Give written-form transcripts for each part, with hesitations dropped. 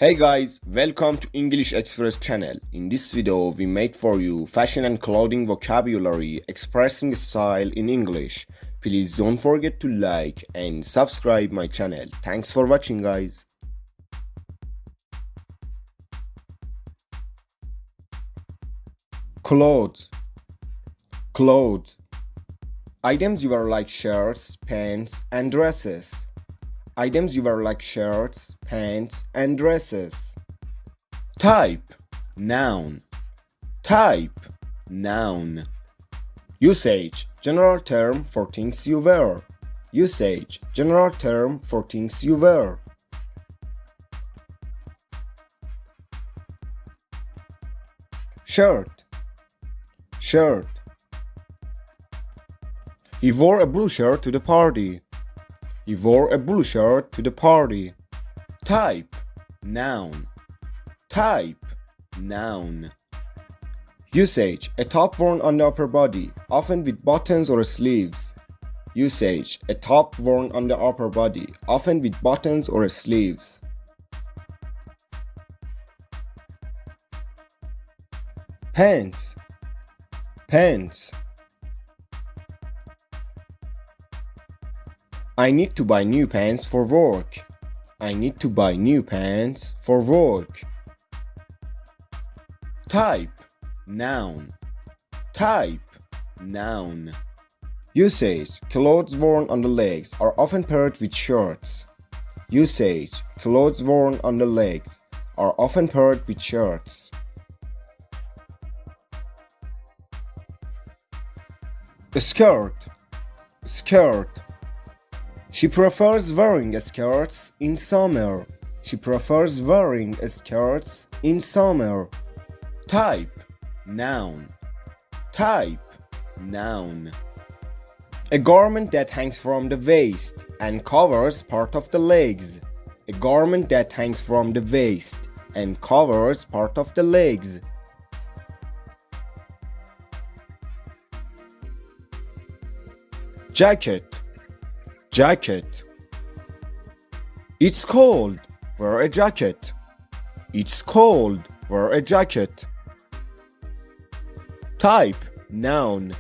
Hey guys, welcome to English Express channel. In this video, we made for you fashion and clothing vocabulary expressing style in English. Please don't forget to like and subscribe my channel. Thanks for watching guys. Clothes. Clothes. Items you wear like shirts, pants and dresses. Items you wear like shirts, pants, and dresses. Type, noun. Type, noun. Usage, general term for things you wear. Usage, general term for things you wear. Shirt, shirt. He wore a blue shirt to the party. He wore a blue shirt to the party. Type, noun. Type, noun. Usage, a top worn on the upper body, often with buttons or sleeves. Usage, a top worn on the upper body, often with buttons or sleeves. Pants, pants. I need to buy new pants for work. I need to buy new pants for work. Type, noun. Type, noun. Usage, clothes worn on the legs are often paired with shirts. Usage, clothes worn on the legs are often paired with shirts. Skirt, skirt. She prefers wearing skirts in summer. She prefers wearing skirts in summer. Type, noun. Type, noun. A garment that hangs from the waist and covers part of the legs. A garment that hangs from the waist and covers part of the legs. Jacket, jacket. It's cold, wear a jacket. It's cold, wear a jacket. Type, noun.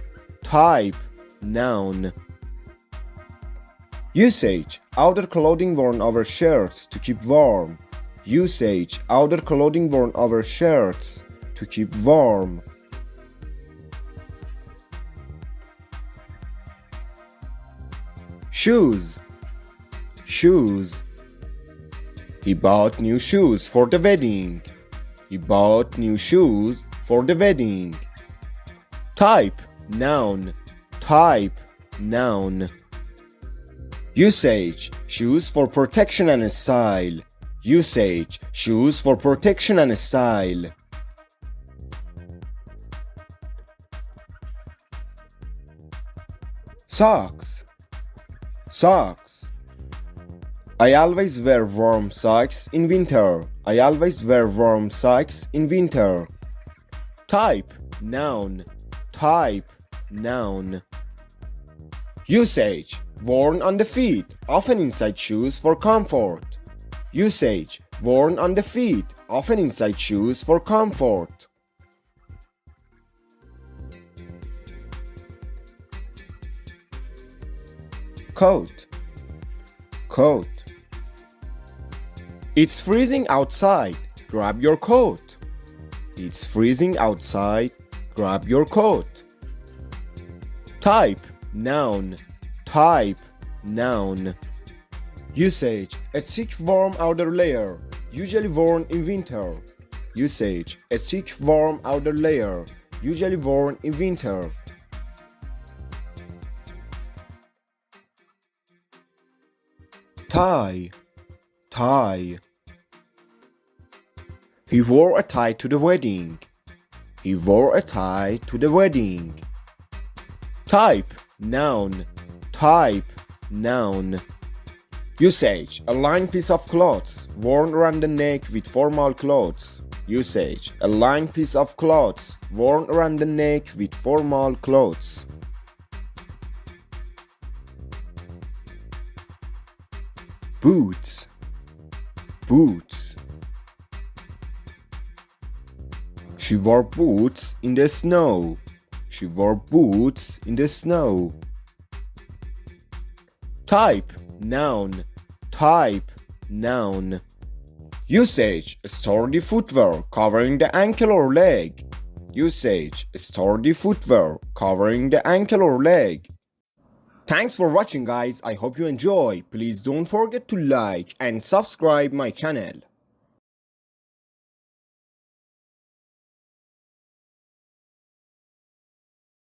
Type, noun. Usage, outer clothing worn over shirts to keep warm. Usage, outer clothing worn over shirts to keep warm. Shoes, shoes. He bought new shoes for the wedding. He bought new shoes for the wedding. Type, noun. Type, noun. Usage, shoes for protection and style. Usage, shoes for protection and style. Socks, socks. I always wear warm socks in winter. I always wear warm socks in winter. Type, noun. Type, noun. Usage, worn on the feet, often inside shoes for comfort. Usage, worn on the feet, often inside shoes for comfort. Coat, coat. It's freezing outside, grab your coat. It's freezing outside, grab your coat. Type, noun. Type, noun. Usage, a thick warm outer layer, usually worn in winter. Usage, a thick warm outer layer, usually worn in winter. Tie, tie. He wore a tie to the wedding. He wore a tie to the wedding. Type, noun. Type, noun. Usage, a lined piece of cloth worn around the neck with formal clothes. Usage, a lined piece of cloth worn around the neck with formal clothes. Boots, boots. She wore boots in the snow. She wore boots in the snow. Type, noun. Type, noun. Usage, sturdy footwear covering the ankle or leg. Usage, sturdy footwear covering the ankle or leg. Thanks for watching guys, I hope you enjoy. Please don't forget to like and subscribe my channel.